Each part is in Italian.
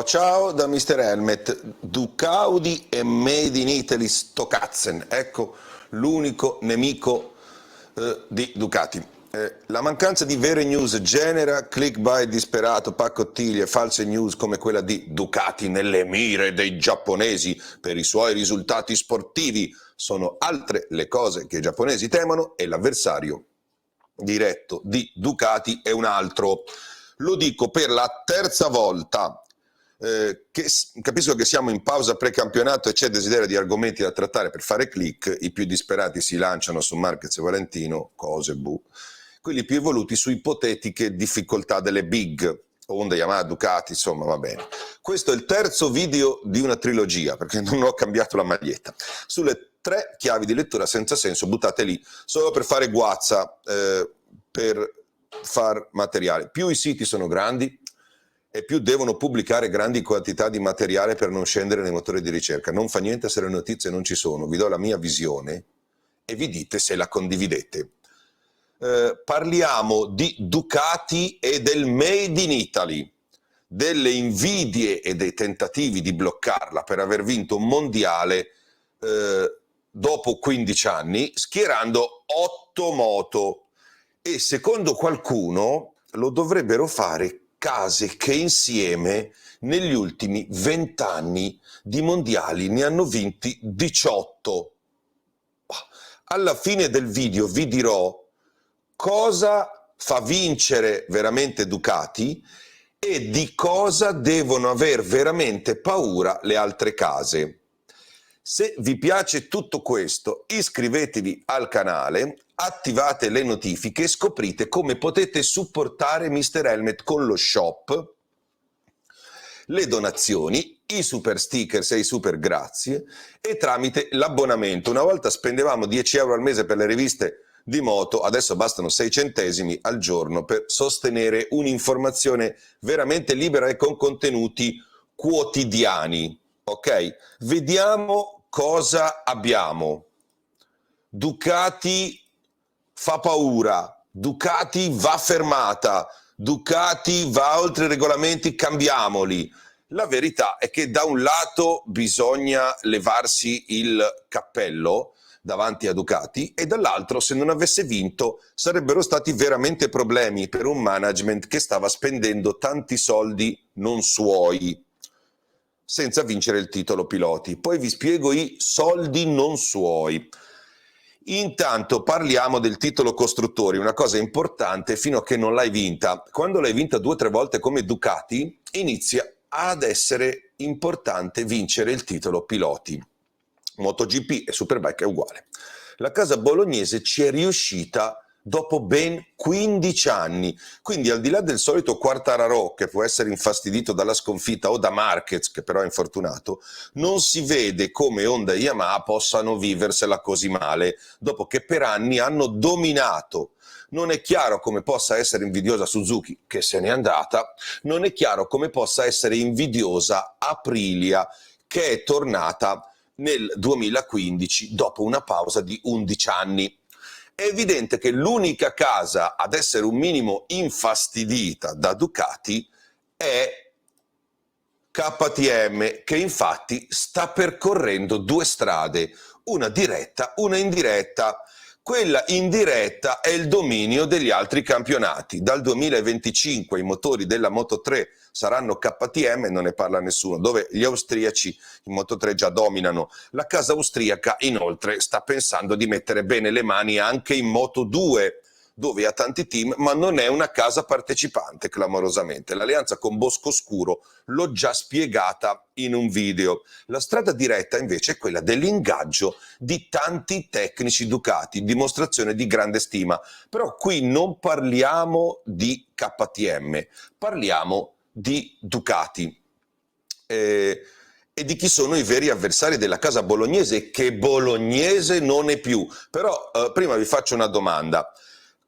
Ciao da Mr. Helmet, Ducati e Made in Italy sto cazzen, ecco l'unico nemico di Ducati. La mancanza di vere news genera clickbait disperato, paccottiglie e false news come quella di Ducati nelle mire dei giapponesi per i suoi risultati sportivi. Sono altre le cose che i giapponesi temono e l'avversario diretto di Ducati è un altro. Lo dico per la terza volta. Capisco che siamo in pausa precampionato e c'è desiderio di argomenti da trattare per fare click, i più disperati si lanciano su Marquez e Valentino, cose quelli più evoluti su ipotetiche difficoltà delle big, Honda, Yamaha, Ducati, insomma va bene. Questo è il terzo video di una trilogia, perché non ho cambiato la maglietta, sulle 3 chiavi di lettura senza senso buttate lì solo per fare guazza, per far materiale. Più i siti sono grandi e più devono pubblicare grandi quantità di materiale per non scendere nei motori di ricerca. Non fa niente se le notizie non ci sono. Vi do la mia visione e vi dite se la condividete. Parliamo di Ducati e del Made in Italy, delle invidie e dei tentativi di bloccarla per aver vinto un mondiale dopo 15 anni, schierando 8 moto. E secondo qualcuno lo dovrebbero fare case che insieme negli ultimi 20 anni di mondiali ne hanno vinti 18. Alla fine del video vi dirò cosa fa vincere veramente Ducati e di cosa devono aver veramente paura le altre case. Se vi piace tutto questo, iscrivetevi al canale, attivate le notifiche e scoprite come potete supportare Mr. Helmet con lo shop, le donazioni, i super stickers e i super grazie e tramite l'abbonamento. Una volta spendevamo 10 euro al mese per le riviste di moto, adesso bastano 6 centesimi al giorno per sostenere un'informazione veramente libera e con contenuti quotidiani. Ok? Vediamo cosa abbiamo. Ducati fa paura, Ducati va fermata, Ducati va oltre i regolamenti, cambiamoli. La verità è che da un lato bisogna levarsi il cappello davanti a Ducati e dall'altro, se non avesse vinto, sarebbero stati veramente problemi per un management che stava spendendo tanti soldi non suoi senza vincere il titolo piloti. Poi vi spiego i soldi non suoi. Intanto parliamo del titolo costruttori, una cosa importante fino a che non l'hai vinta. Quando l'hai vinta 2 o 3 volte come Ducati, inizia ad essere importante vincere il titolo piloti. MotoGP e Superbike è uguale. La casa bolognese ci è riuscita dopo ben 15 anni, quindi al di là del solito Quartararo che può essere infastidito dalla sconfitta o da Marquez che però è infortunato, non si vede come Honda e Yamaha possano viversela così male dopo che per anni hanno dominato. Non è chiaro come possa essere invidiosa Suzuki, che se n'è andata, non è chiaro come possa essere invidiosa Aprilia, che è tornata nel 2015 dopo una pausa di 11 anni. È evidente che l'unica casa ad essere un minimo infastidita da Ducati è KTM, che infatti sta percorrendo 2 strade, una diretta, una indiretta. Quella indiretta è il dominio degli altri campionati. Dal 2025 i motori della Moto3 saranno KTM, non ne parla nessuno, dove gli austriaci in Moto3 già dominano. La casa austriaca inoltre sta pensando di mettere bene le mani anche in Moto2, dove ha tanti team, ma non è una casa partecipante, clamorosamente. L'alleanza con Boscoscuro l'ho già spiegata in un video. La strada diretta invece è quella dell'ingaggio di tanti tecnici Ducati, dimostrazione di grande stima. Però qui non parliamo di KTM, parliamo di Ducati. E di chi sono i veri avversari della casa bolognese, che bolognese non è più. Però prima vi faccio una domanda.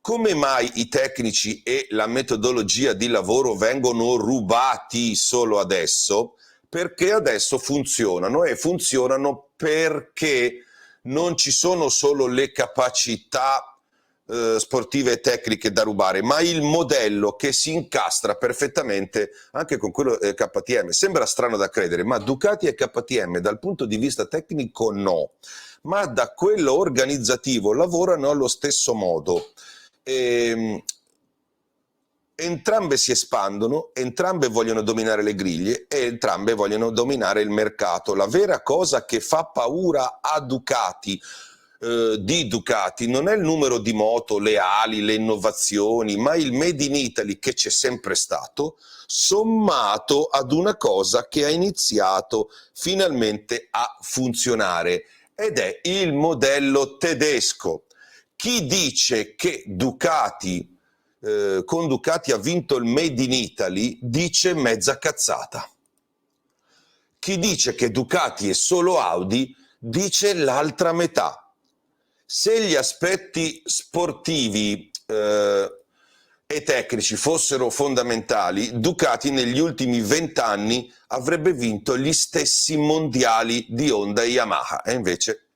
Come mai i tecnici e la metodologia di lavoro vengono rubati solo adesso? Perché adesso funzionano e funzionano perché non ci sono solo le capacità sportive e tecniche da rubare, ma il modello che si incastra perfettamente anche con quello KTM. Sembra strano da credere, ma Ducati e KTM dal punto di vista tecnico no, ma da quello organizzativo lavorano allo stesso modo. Entrambe si espandono, entrambe vogliono dominare le griglie e entrambe vogliono dominare il mercato. La vera cosa che fa paura a Ducati, di Ducati, non è il numero di moto, le ali, le innovazioni, ma il Made in Italy che c'è sempre stato, sommato ad una cosa che ha iniziato finalmente a funzionare, ed è il modello tedesco. Chi dice che Ducati con Ducati ha vinto il Made in Italy dice mezza cazzata. Chi dice che Ducati è solo Audi dice l'altra metà. Se gli aspetti sportivi e tecnici fossero fondamentali, Ducati negli ultimi 20 anni avrebbe vinto gli stessi mondiali di Honda e Yamaha, e invece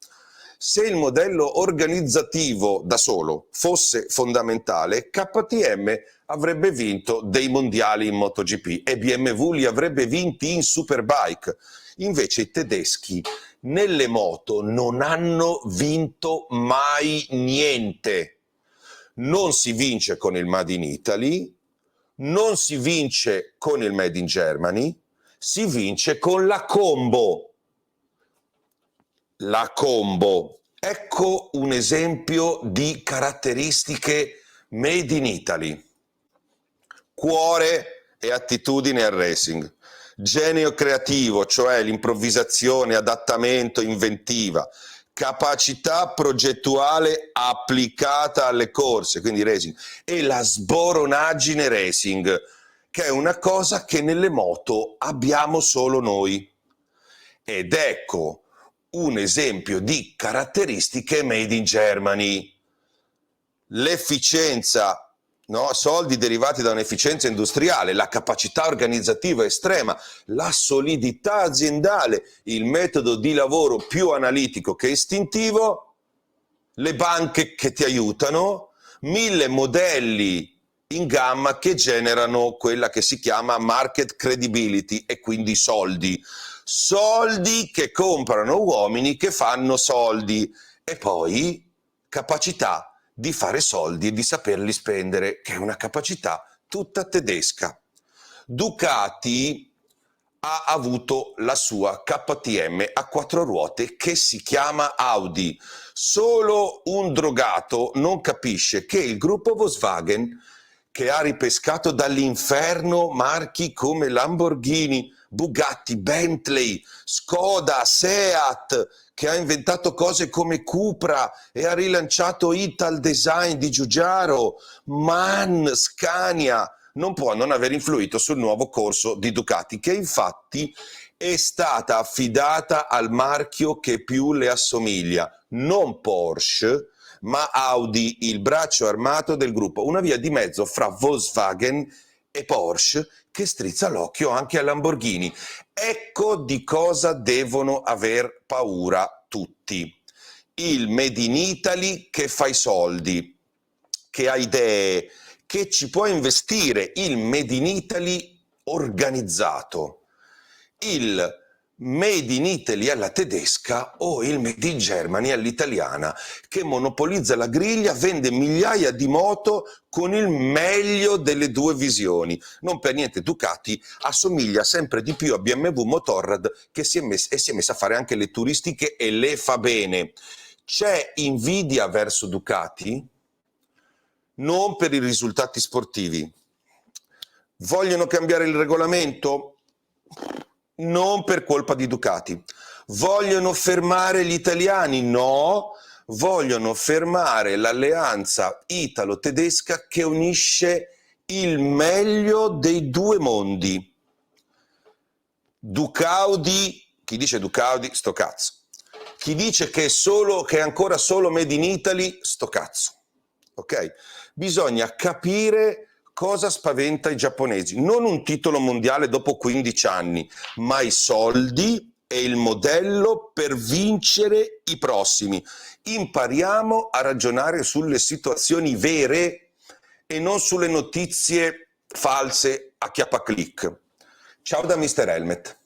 se il modello organizzativo da solo fosse fondamentale, KTM avrebbe vinto dei mondiali in MotoGP e BMW li avrebbe vinti in Superbike. Invece i tedeschi nelle moto non hanno vinto mai niente. Non si vince con il Made in Italy, non si vince con il Made in Germany, si vince con la combo. La combo. Ecco un esempio di caratteristiche Made in Italy. Cuore e attitudine al racing. Genio creativo, cioè l'improvvisazione, adattamento, inventiva. Capacità progettuale applicata alle corse, quindi racing. E la sboronaggine racing, che è una cosa che nelle moto abbiamo solo noi. Ed ecco un esempio di caratteristiche made in Germany. L'efficienza, no? Soldi derivati da un'efficienza industriale, la capacità organizzativa estrema, la solidità aziendale, il metodo di lavoro più analitico che istintivo, le banche che ti aiutano, 1000 modelli in gamma che generano quella che si chiama market credibility e quindi soldi. Soldi che comprano uomini che fanno soldi, e poi capacità di fare soldi e di saperli spendere, che è una capacità tutta tedesca. Ducati ha avuto la sua KTM a 4 ruote che si chiama Audi. Solo un drogato non capisce che il gruppo Volkswagen, che ha ripescato dall'inferno marchi come Lamborghini, Bugatti, Bentley, Skoda, Seat, che ha inventato cose come Cupra e ha rilanciato Ital Design di Giugiaro, MAN, Scania, non può non aver influito sul nuovo corso di Ducati, che infatti è stata affidata al marchio che più le assomiglia, non Porsche, ma Audi, il braccio armato del gruppo, una via di mezzo fra Volkswagen e Porsche che strizza l'occhio anche a Lamborghini. Ecco di cosa devono aver paura tutti. Il Made in Italy che fa i soldi, che ha idee, che ci può investire, il Made in Italy organizzato, il Made in Italy alla tedesca o il Made in Germany all'italiana, che monopolizza la griglia, vende migliaia di moto con il meglio delle due visioni. Non per niente Ducati assomiglia sempre di più a BMW Motorrad, che si è messa a fare anche le turistiche e le fa bene. C'è invidia verso Ducati? Non per i risultati sportivi. Vogliono cambiare il regolamento? Non per colpa di Ducati. Vogliono fermare gli italiani? No, vogliono fermare l'alleanza italo-tedesca che unisce il meglio dei due mondi. Ducaudi, chi dice Ducaudi, sto cazzo. Chi dice che è ancora solo Made in Italy, sto cazzo. Ok? Bisogna capire cosa spaventa i giapponesi. Non un titolo mondiale dopo 15 anni, ma i soldi è il modello per vincere i prossimi. Impariamo a ragionare sulle situazioni vere e non sulle notizie false a chiappa click. Ciao da Mr. Helmet.